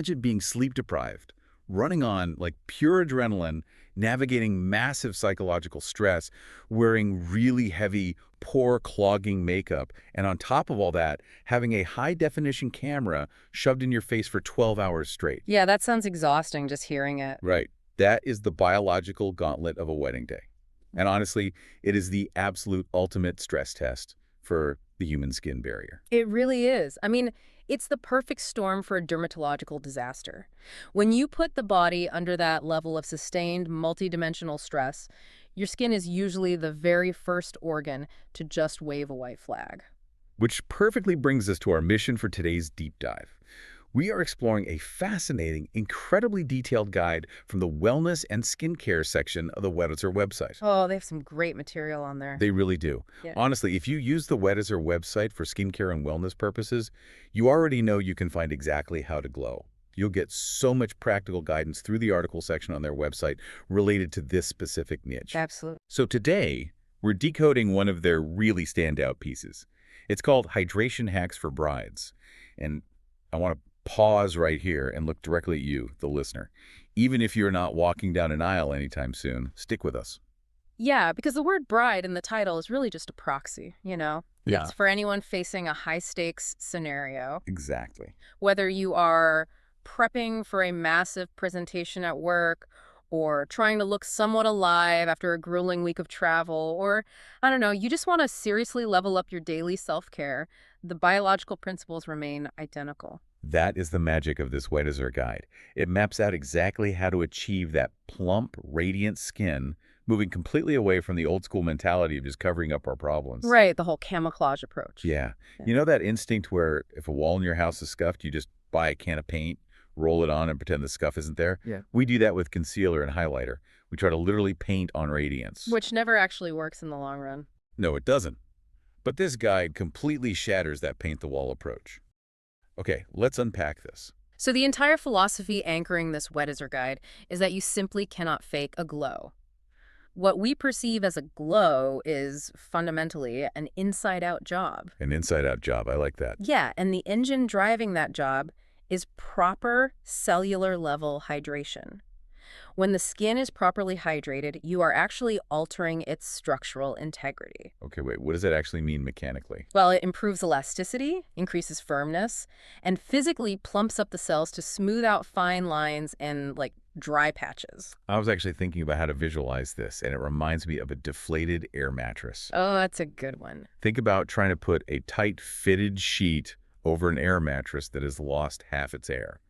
imagine being sleep deprived, running on like pure adrenaline, navigating massive psychological stress, wearing really heavy, pore clogging makeup, and on top of all that, having a high-definition camera shoved in your face for 12 hours straight. Yeah, that sounds exhausting just hearing it. Right. That is the biological gauntlet of a wedding day. And honestly, it is the absolute ultimate stress test for the human skin barrier. It really is. I mean, it's the perfect storm for a dermatological disaster. When you put the body under that level of sustained, multidimensional stress, your skin is usually the very first organ to just wave a white flag. Which perfectly brings us to our mission for today's deep dive. We are exploring a fascinating, incredibly detailed guide from the wellness and skincare section of the Weddizer website. Oh, they have some great material on there. They really do. Yeah. Honestly, if you use the Weddizer website for skincare and wellness purposes, you already know you can find exactly how to glow. You'll get so much practical guidance through the article section on their website related to this specific niche. Absolutely. So today, we're decoding one of their really standout pieces. It's called Hydration Hacks for Brides. And I want to pause right here and look directly at you, the listener. Even if you're not walking down an aisle anytime soon, stick with us. Yeah, because the word bride in the title is really just a proxy, Yeah. It's for anyone facing a high-stakes scenario. Exactly. Whether you are prepping for a massive presentation at work or trying to look somewhat alive after a grueling week of travel, or, I don't know, you just want to seriously level up your daily self-care, the biological principles remain identical. That is the magic of this Weddizer guide. It maps out exactly how to achieve that plump, radiant skin, moving completely away from the old-school mentality of just covering up our problems. Right, the whole camouflage approach. Yeah. Yeah. You know that instinct where if a wall in your house is scuffed, you just buy a can of paint, roll it on, and pretend the scuff isn't there? Yeah. We do that with concealer and highlighter. We try to literally paint on radiance. Which never actually works in the long run. No, it doesn't. But this guide completely shatters that paint-the-wall approach. Okay, let's unpack this. So the entire philosophy anchoring this Weddizer guide is that you simply cannot fake a glow. What we perceive as a glow is fundamentally an inside-out job. An inside-out job, I like that. Yeah, and the engine driving that job is proper cellular level hydration. When the skin is properly hydrated, you are actually altering its structural integrity. Okay, wait, what does that actually mean mechanically? Well, it improves elasticity, increases firmness, and physically plumps up the cells to smooth out fine lines and, dry patches. I was actually thinking about how to visualize this, and it reminds me of a deflated air mattress. Oh, that's a good one. Think about trying to put a tight fitted sheet over an air mattress that has lost half its air.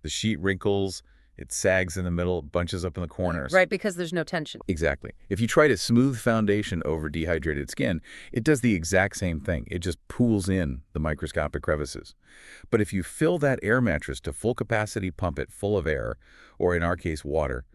The sheet wrinkles, it sags in the middle, bunches up in the corners. Right, because there's no tension. Exactly. If you try to smooth foundation over dehydrated skin, it does the exact same thing. It just pools in the microscopic crevices. But if you fill that air mattress to full capacity, pump it full of air, or in our case, water,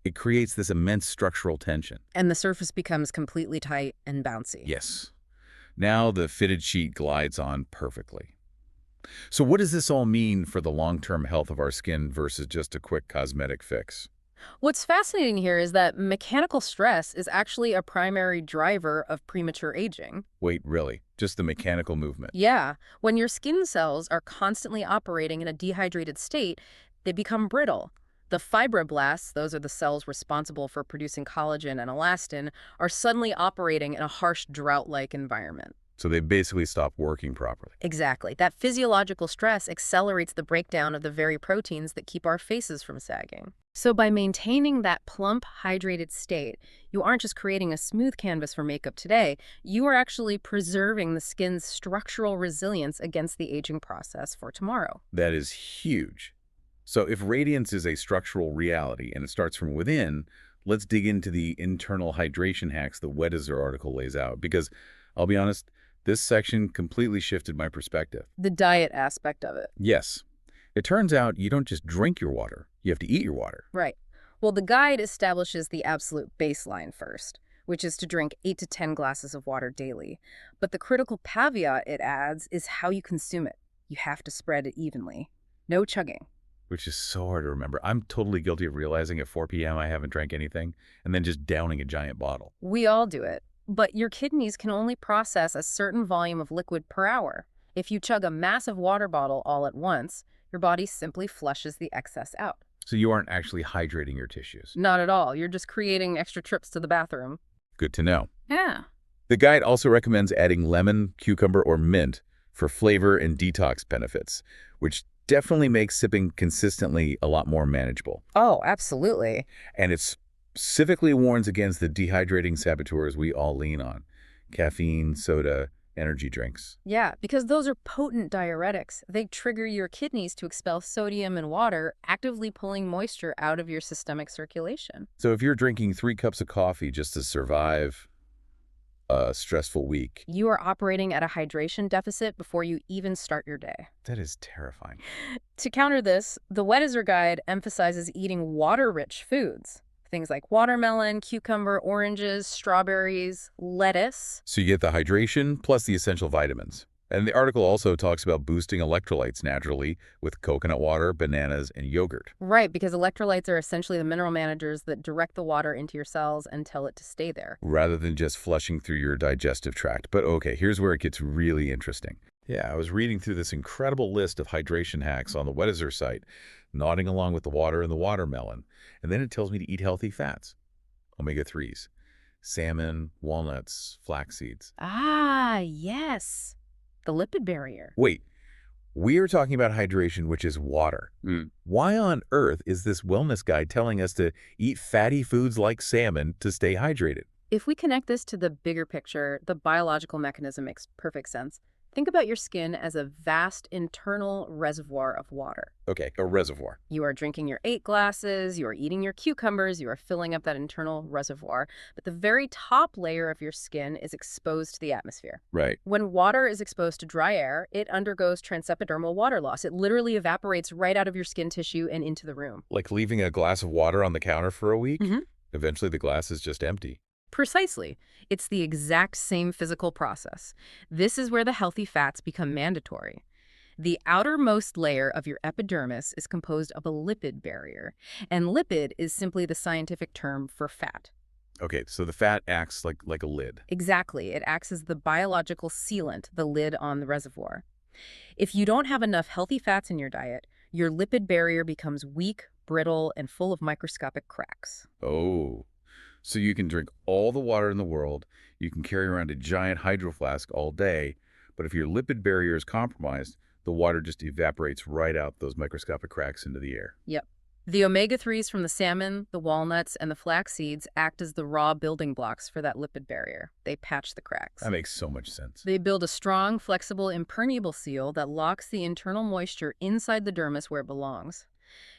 it creates this immense structural tension. And the surface becomes completely tight and bouncy. Yes. Now the fitted sheet glides on perfectly. So what does this all mean for the long-term health of our skin versus just a quick cosmetic fix? What's fascinating here is that mechanical stress is actually a primary driver of premature aging. Wait, really? Just the mechanical movement? Yeah, when your skin cells are constantly operating in a dehydrated state, they become brittle. The fibroblasts, those are the cells responsible for producing collagen and elastin, are suddenly operating in a harsh drought-like environment. So they basically stop working properly. Exactly. That physiological stress accelerates the breakdown of the very proteins that keep our faces from sagging. So by maintaining that plump, hydrated state, you aren't just creating a smooth canvas for makeup today, you are actually preserving the skin's structural resilience against the aging process for tomorrow. That is huge. So if radiance is a structural reality and it starts from within, let's dig into the internal hydration hacks the Weddizer article lays out, because I'll be honest, this section completely shifted my perspective. The diet aspect of it. Yes. It turns out you don't just drink your water, you have to eat your water. Right. Well, the guide establishes the absolute baseline first, which is to drink 8 to 10 glasses of water daily. But the critical caveat it adds is how you consume it. You have to spread it evenly. No chugging. Which is so hard to remember. I'm totally guilty of realizing at 4 p.m. I haven't drank anything and then just downing a giant bottle. We all do it. But your kidneys can only process a certain volume of liquid per hour. If you chug a massive water bottle all at once, Your body simply flushes the excess out. So you aren't actually hydrating your tissues. Not at all. You're just creating extra trips to the bathroom. Good to know. Yeah. The guide also recommends adding lemon, cucumber, or mint for flavor and detox benefits, which definitely makes sipping consistently a lot more manageable. Oh, absolutely. And it specifically warns against the dehydrating saboteurs we all lean on: caffeine, soda, energy drinks. Yeah, because those are potent diuretics. They trigger your kidneys to expel sodium and water, actively pulling moisture out of your systemic circulation. So if you're drinking 3 cups of coffee just to survive a stressful week, You are operating at a hydration deficit before you even start your day. that is terrifying. To counter this, the Weddizer guide emphasizes eating water-rich foods. Things like watermelon, cucumber, oranges, strawberries, lettuce. So you get the hydration plus the essential vitamins. And the article also talks about boosting electrolytes naturally with coconut water, bananas, and yogurt. Right, because electrolytes are essentially the mineral managers that direct the water into your cells and tell it to stay there. Rather than just flushing through your digestive tract. But okay, here's where it gets really interesting. Yeah, I was reading through this incredible list of hydration hacks on the Weddizer site, nodding along with the water and the watermelon. And then it tells me to eat healthy fats, omega-3s, salmon, walnuts, flax seeds. Ah, yes. The lipid barrier. Wait, we are talking about hydration, which is water. Why on earth is this wellness guide telling us to eat fatty foods like salmon to stay hydrated? If we connect this to the bigger picture, the biological mechanism makes perfect sense. Think about your skin as a vast internal reservoir of water. Okay, a reservoir. You are drinking your 8 glasses, you are eating your cucumbers, you are filling up that internal reservoir, but the very top layer of your skin is exposed to the atmosphere. Right. When water is exposed to dry air, it undergoes transepidermal water loss. It literally evaporates right out of your skin tissue and into the room. Like leaving a glass of water on the counter for a week? Mhm. Eventually the glass is just empty. Precisely. It's the exact same physical process. This is where the healthy fats become mandatory. The outermost layer of your epidermis is composed of a lipid barrier, and lipid is simply the scientific term for fat. Okay, so the fat acts like a lid. Exactly. It acts as the biological sealant, the lid on the reservoir. If you don't have enough healthy fats in your diet, your lipid barrier becomes weak, brittle, and full of microscopic cracks. Oh. So you can drink all the water in the world, you can carry around a giant hydro flask all day, but if your lipid barrier is compromised, the water just evaporates right out those microscopic cracks into the air. Yep. The omega-3s from the salmon, the walnuts, and the flax seeds act as the raw building blocks for that lipid barrier. They patch the cracks. That makes so much sense. They build a strong, flexible, impermeable seal that locks the internal moisture inside the dermis where it belongs.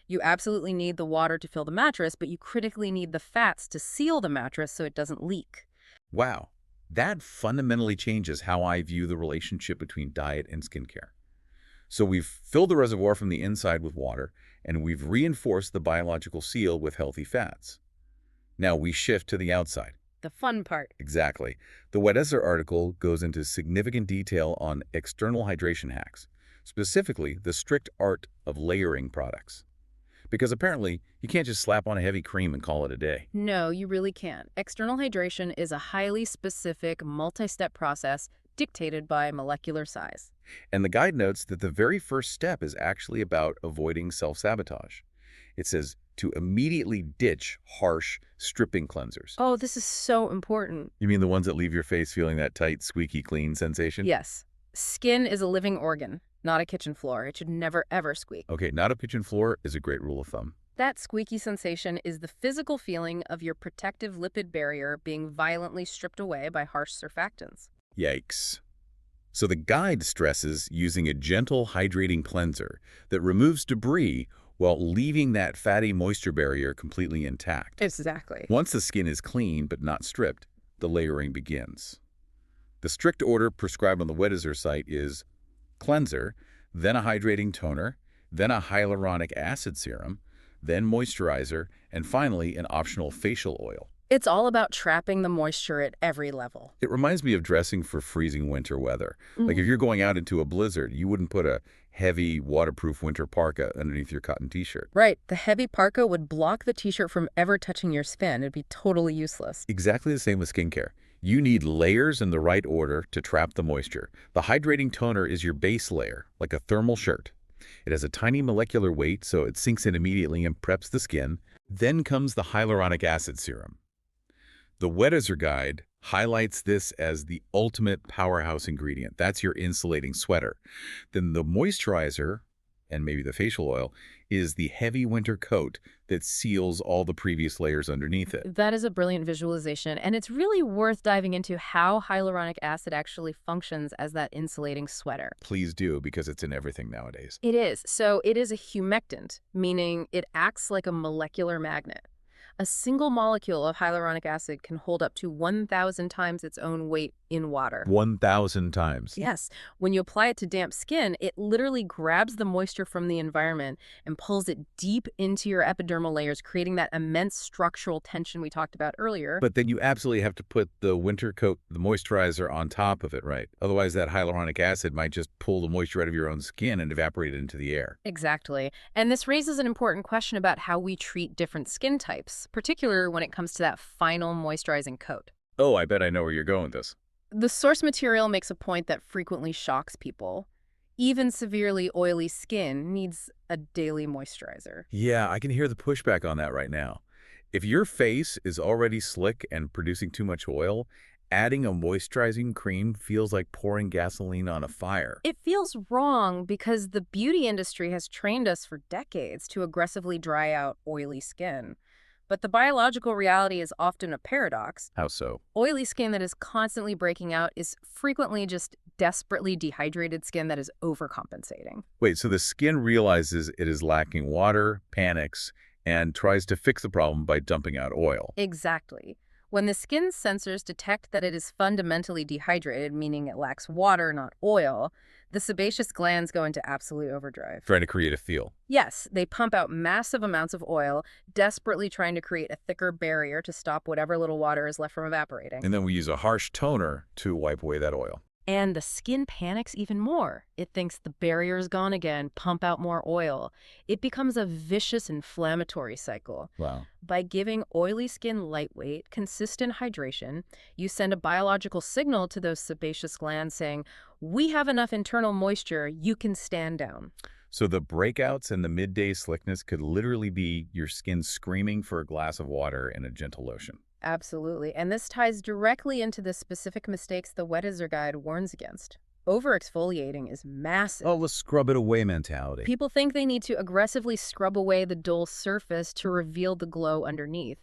You absolutely need the water to fill the mattress, but you critically need the fats to seal the mattress so it doesn't leak. Wow, that fundamentally changes how I view the relationship between diet and skincare. So we've filled the reservoir from the inside with water, and we've reinforced the biological seal with healthy fats. Now we shift to the outside. The fun part. Exactly. The Weddizer article goes into significant detail on external hydration hacks, specifically the strict art of layering products. Because apparently, you can't just slap on a heavy cream and call it a day. No, you really can't. External hydration is a highly specific, multi-step process dictated by molecular size. And the guide notes that the very first step is actually about avoiding self-sabotage. It says to immediately ditch harsh, stripping cleansers. Oh, this is so important. You mean the ones that leave your face feeling that tight, squeaky clean sensation? Yes. Skin is a living organ, not a kitchen floor. It should never, ever squeak. Okay, not a kitchen floor is a great rule of thumb. That squeaky sensation is the physical feeling of your protective lipid barrier being violently stripped away by harsh surfactants. Yikes. So the guide stresses using a gentle hydrating cleanser that removes debris while leaving that fatty moisture barrier completely intact. Exactly. Once the skin is clean but not stripped, the layering begins. The strict order prescribed on the Weddizer site is cleanser, then a hydrating toner, then a hyaluronic acid serum, then moisturizer, and finally an optional facial oil. It's all about trapping the moisture at every level. It reminds me of dressing for freezing winter weather. Like if you're going out into a blizzard, you wouldn't put a heavy, waterproof winter parka underneath your cotton t-shirt. Right. The heavy parka would block the t-shirt from ever touching your skin. It'd be totally useless. Exactly the same with skincare. You need layers in the right order to trap the moisture. The hydrating toner is your base layer, like a thermal shirt. It has a tiny molecular weight, so it sinks in immediately and preps the skin. Then comes the hyaluronic acid serum. The Weddizer guide highlights this as the ultimate powerhouse ingredient. That's your insulating sweater. Then the moisturizer, and maybe the facial oil, is the heavy winter coat that seals all the previous layers underneath it. That is a brilliant visualization, and it's really worth diving into how hyaluronic acid actually functions as that insulating sweater. Please do, because it's in everything nowadays. It is. So it is a humectant, meaning it acts like a molecular magnet. A single molecule of hyaluronic acid can hold up to 1,000 times its own weight in water. 1,000 times. Yes, when you apply it to damp skin, it literally grabs the moisture from the environment and pulls it deep into your epidermal layers, creating that immense structural tension we talked about earlier. But then you absolutely have to put the winter coat, the moisturizer, on top of it, right? Otherwise, that hyaluronic acid might just pull the moisture out of your own skin and evaporate it into the air. Exactly. And this raises an important question about how we treat different skin types, particularly when it comes to that final moisturizing coat. Oh, I bet I know where you're going with this. The source material makes a point that frequently shocks people. Even severely oily skin needs a daily moisturizer. Yeah, I can hear the pushback on that right now. If your face is already slick and producing too much oil, adding a moisturizing cream feels like pouring gasoline on a fire. It feels wrong because the beauty industry has trained us for decades to aggressively dry out oily skin. But the biological reality is often a paradox. How so? Oily skin that is constantly breaking out is frequently just desperately dehydrated skin that is overcompensating. Wait, so the skin realizes it is lacking water, panics, and tries to fix the problem by dumping out oil. Exactly. When the skin's sensors detect that it is fundamentally dehydrated, meaning it lacks water, not oil, the sebaceous glands go into absolute overdrive. Trying to create a feel. Yes, they pump out massive amounts of oil, desperately trying to create a thicker barrier to stop whatever little water is left from evaporating. And then we use a harsh toner to wipe away that oil. And the skin panics even more. It thinks the barrier is gone again, pump out more oil. It becomes a vicious inflammatory cycle. Wow. By giving oily skin lightweight, consistent hydration, you send a biological signal to those sebaceous glands saying, we have enough internal moisture, you can stand down. So the breakouts and the midday slickness could literally be your skin screaming for a glass of water and a gentle lotion. Absolutely. And this ties directly into the specific mistakes the Weddizer guide warns against. Over-exfoliating is massive. Oh, let's scrub it away mentality. People think they need to aggressively scrub away the dull surface to reveal the glow underneath.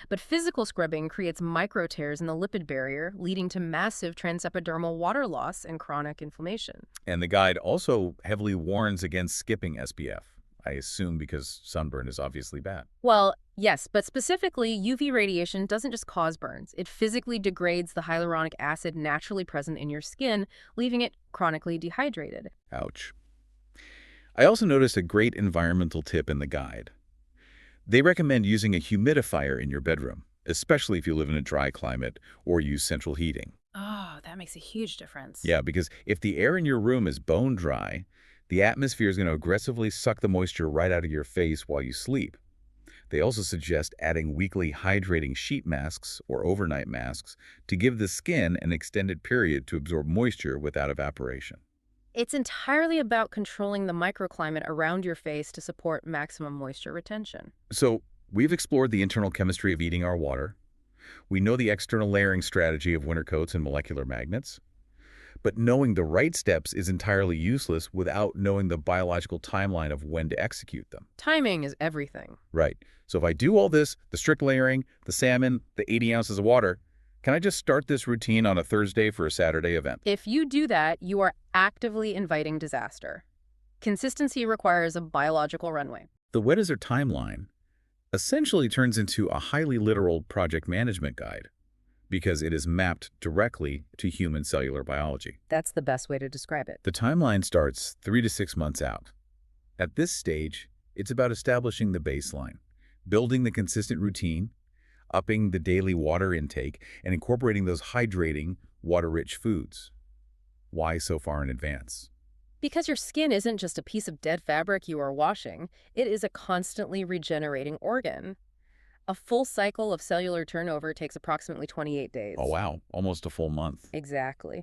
But physical scrubbing creates micro tears in the lipid barrier, leading to massive transepidermal water loss and chronic inflammation. And the guide also heavily warns against skipping SPF. I assume because sunburn is obviously bad. Well, yes, but specifically, UV radiation doesn't just cause burns. It physically degrades the hyaluronic acid naturally present in your skin, leaving it chronically dehydrated. Ouch. I also noticed a great environmental tip in the guide. They recommend using a humidifier in your bedroom, especially if you live in a dry climate or use central heating. Oh, that makes a huge difference. Yeah, because if the air in your room is bone dry, the atmosphere is going to aggressively suck the moisture right out of your face while you sleep. They also suggest adding weekly hydrating sheet masks or overnight masks to give the skin an extended period to absorb moisture without evaporation. It's entirely about controlling the microclimate around your face to support maximum moisture retention. So we've explored the internal chemistry of eating our water. We know the external layering strategy of winter coats and molecular magnets. But knowing the right steps is entirely useless without knowing the biological timeline of when to execute them. Timing is everything. Right. So if I do all this, the strict layering, the salmon, the 80 ounces of water, can I just start this routine on a Thursday for a Saturday event? If you do that, you are actively inviting disaster. Consistency requires a biological runway. The Weddizer timeline essentially turns into a highly literal project management guide, because it is mapped directly to human cellular biology. That's the best way to describe it. The timeline starts 3 to 6 months out. At this stage, it's about establishing the baseline, building the consistent routine, upping the daily water intake, and incorporating those hydrating, water-rich foods. Why so far in advance? Because your skin isn't just a piece of dead fabric you are washing, it is a constantly regenerating organ. A full cycle of cellular turnover takes approximately 28 days. Oh, wow. Almost a full month. Exactly.